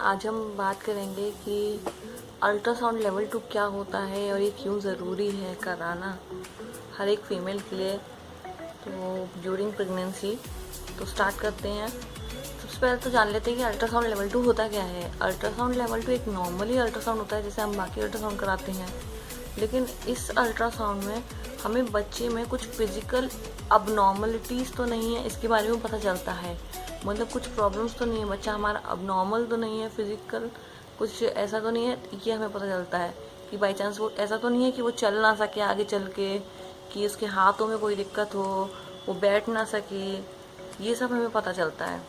आज हम बात करेंगे कि अल्ट्रासाउंड लेवल 2 क्या होता है और ये क्यों ज़रूरी है कराना हर एक फीमेल के लिए। तो ड्यूरिंग प्रेगनेंसी तो स्टार्ट करते हैं। सबसे पहले तो जान लेते हैं कि अल्ट्रासाउंड लेवल 2 होता क्या है। अल्ट्रासाउंड लेवल 2 एक नॉर्मली अल्ट्रासाउंड होता है जैसे हम बाकी अल्ट्रासाउंड कराते हैं, लेकिन इस अल्ट्रासाउंड में हमें बच्चे में कुछ फिजिकल अबनॉर्मलिटीज़ तो नहीं है इसके बारे में पता चलता है। मतलब कुछ प्रॉब्लम्स तो नहीं है, बच्चा हमारा अबनॉर्मल तो नहीं है, फिजिकल कुछ ऐसा तो नहीं है, ये हमें पता चलता है कि बाई चांस वो ऐसा तो नहीं है कि वो चल ना सके आगे चल के, कि उसके हाथों में कोई दिक्कत हो, वो बैठ ना सके, ये सब हमें पता चलता है।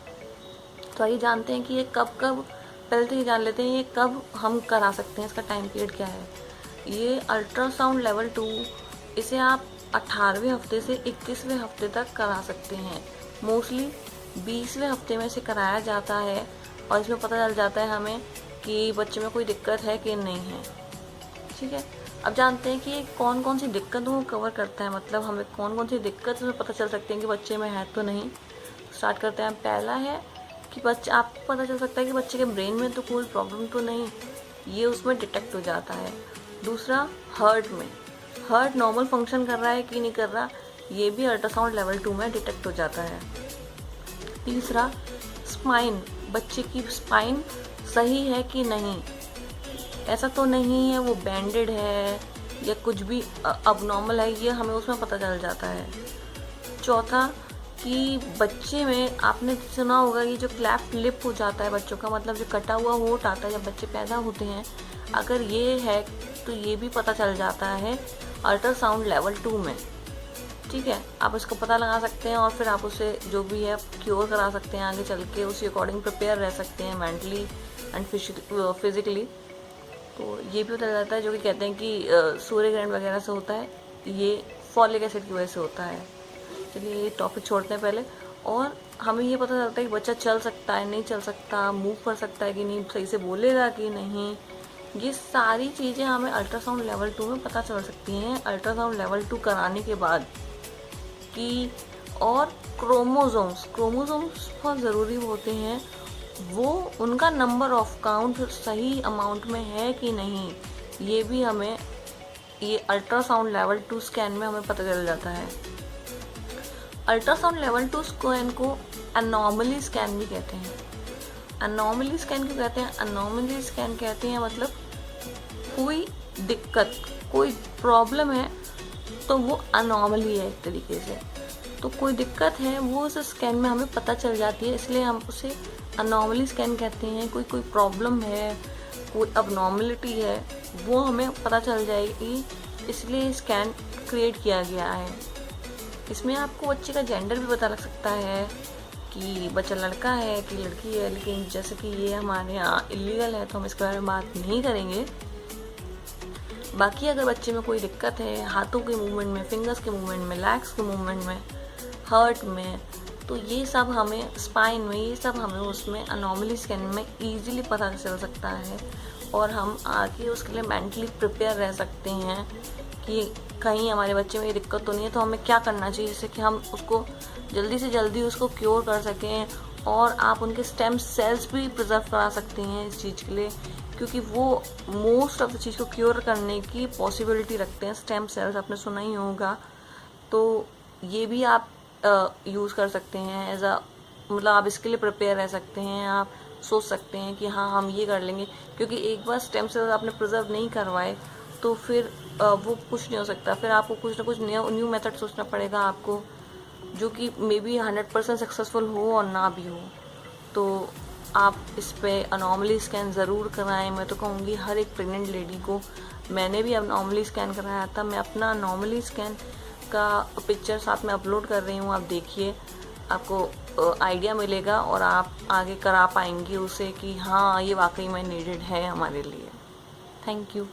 तो आइए जानते हैं कि ये कब कब, पहले तो ये जान लेते हैं ये कब हम करा सकते हैं, इसका टाइम पीरियड क्या है। ये अल्ट्रासाउंड लेवल 2 इसे आप 18वें हफ्ते से 21वें हफ्ते तक करा सकते हैं। मोस्टली 20वें हफ्ते में से कराया जाता है और इसमें पता चल जाता है हमें कि बच्चे में कोई दिक्कत है कि नहीं है। ठीक है, अब जानते हैं कि ये कौन कौन सी दिक्कतों को कवर करता है, मतलब हमें कौन कौन सी दिक्कत में पता चल सकते हैं कि बच्चे में है तो नहीं। स्टार्ट करते हैं। पहला है कि बच्चे, आपको पता चल सकता है कि बच्चे के ब्रेन में तो कोई प्रॉब्लम तो नहीं, ये उसमें डिटेक्ट हो जाता है। दूसरा, हार्ट में, हार्ट नॉर्मल फंक्शन कर रहा है कि नहीं कर रहा, ये भी अल्ट्रासाउंड लेवल 2 में डिटेक्ट हो जाता है। तीसरा, स्पाइन, बच्चे की स्पाइन सही है कि नहीं, ऐसा तो नहीं है वो बैंडेड है या कुछ भी अबनॉर्मल है, ये हमें उसमें पता चल जाता है। चौथा, कि बच्चे में आपने सुना होगा ये जो क्लैफ्ट लिप हो जाता है बच्चों का, मतलब जो कटा हुआ होंठ आता है जब बच्चे पैदा होते हैं, अगर ये है तो ये भी पता चल जाता है अल्ट्रासाउंड लेवल 2 में। ठीक है, आप इसको पता लगा सकते हैं और फिर आप उसे जो भी है क्योर करा सकते हैं, आगे चल के उसी अकॉर्डिंग प्रिपेयर रह सकते हैं मेंटली एंड फिजिकली। तो ये भी पता चलता है, जो कि कहते हैं कि सूर्य ग्रहण वगैरह से होता है, ये फॉलिक एसिड की वजह से होता है। चलिए ये टॉपिक छोड़ते हैं पहले। और हमें ये पता चलता है कि बच्चा चल सकता है नहीं चल सकता, मूव कर सकता है कि नहीं, सही से बोलेगा कि नहीं, ये सारी चीज़ें हमें अल्ट्रासाउंड लेवल 2 में पता चल सकती हैं अल्ट्रासाउंड लेवल 2 कराने के बाद। कि और क्रोमोसोम्स बहुत ज़रूरी होते हैं, वो उनका नंबर ऑफ काउंट सही अमाउंट में है कि नहीं, ये भी हमें ये अल्ट्रासाउंड लेवल 2 स्कैन में हमें पता चल जाता है। अल्ट्रासाउंड लेवल 2 स्कैन को एनॉमली स्कैन भी कहते हैं। एनॉमली स्कैन क्यों कहते हैं? एनॉमली स्कैन कहते हैं मतलब कोई दिक्कत, कोई प्रॉब्लम है तो वो अनॉमली है एक तरीके से, तो कोई दिक्कत है वो उस स्कैन में हमें पता चल जाती है, इसलिए हम उसे अनॉमली स्कैन कहते हैं। कोई प्रॉब्लम है, कोई अबनॉर्मलिटी है, वो हमें पता चल जाएगी, इसलिए स्कैन क्रिएट किया गया है। इसमें आपको बच्चे का जेंडर भी पता लग सकता है कि बच्चा लड़का है कि लड़की है, लेकिन जैसे कि ये हमारे यहाँ इलीगल है तो हम इसके बारे में बात नहीं करेंगे। बाकी अगर बच्चे में कोई दिक्कत है हाथों के मूवमेंट में, फिंगर्स के मूवमेंट में, लेग्स के मूवमेंट में, हार्ट में, तो ये सब हमें, स्पाइन में, ये सब हमें उसमें अनॉमली स्कैन में इजीली पता चल सकता है और हम आगे उसके लिए मेंटली प्रिपेयर रह सकते हैं कि कहीं हमारे बच्चे में ये दिक्कत तो नहीं है, तो हमें क्या करना चाहिए जिससे कि हम उसको जल्दी से जल्दी उसको क्योर कर सकें। और आप उनके स्टेम सेल्स भी प्रिजर्व करा सकते हैं इस चीज़ के लिए, क्योंकि वो मोस्ट ऑफ द चीज़ को क्योर करने की पॉसिबिलिटी रखते हैं स्टेम सेल्स, आपने सुना ही होगा। तो ये भी आप यूज़ कर सकते हैं एज अ, मतलब आप इसके लिए प्रिपेयर रह सकते हैं, आप सोच सकते हैं कि हाँ हम ये कर लेंगे, क्योंकि एक बार स्टेम सेल्स आपने प्रिजर्व नहीं करवाए तो फिर वो कुछ नहीं हो सकता, फिर आपको कुछ ना कुछ न्यू मेथड सोचना पड़ेगा आपको, जो कि मे बी 100% सक्सेसफुल हो और ना भी हो। तो आप इस पे अनॉमली स्कैन ज़रूर कराएं। मैं तो कहूँगी हर एक प्रेग्नेंट लेडी को, मैंने भी अनॉमली स्कैन कराया था, मैं अपना अनॉमली स्कैन का पिक्चर साथ में अपलोड कर रही हूँ, आप देखिए, आपको आइडिया मिलेगा और आप आगे करा पाएंगे उसे कि हाँ ये वाकई में नीडेड है हमारे लिए। Thank you.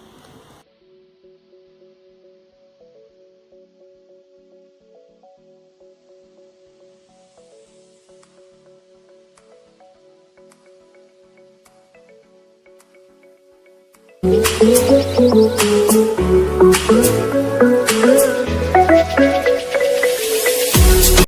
Thank you.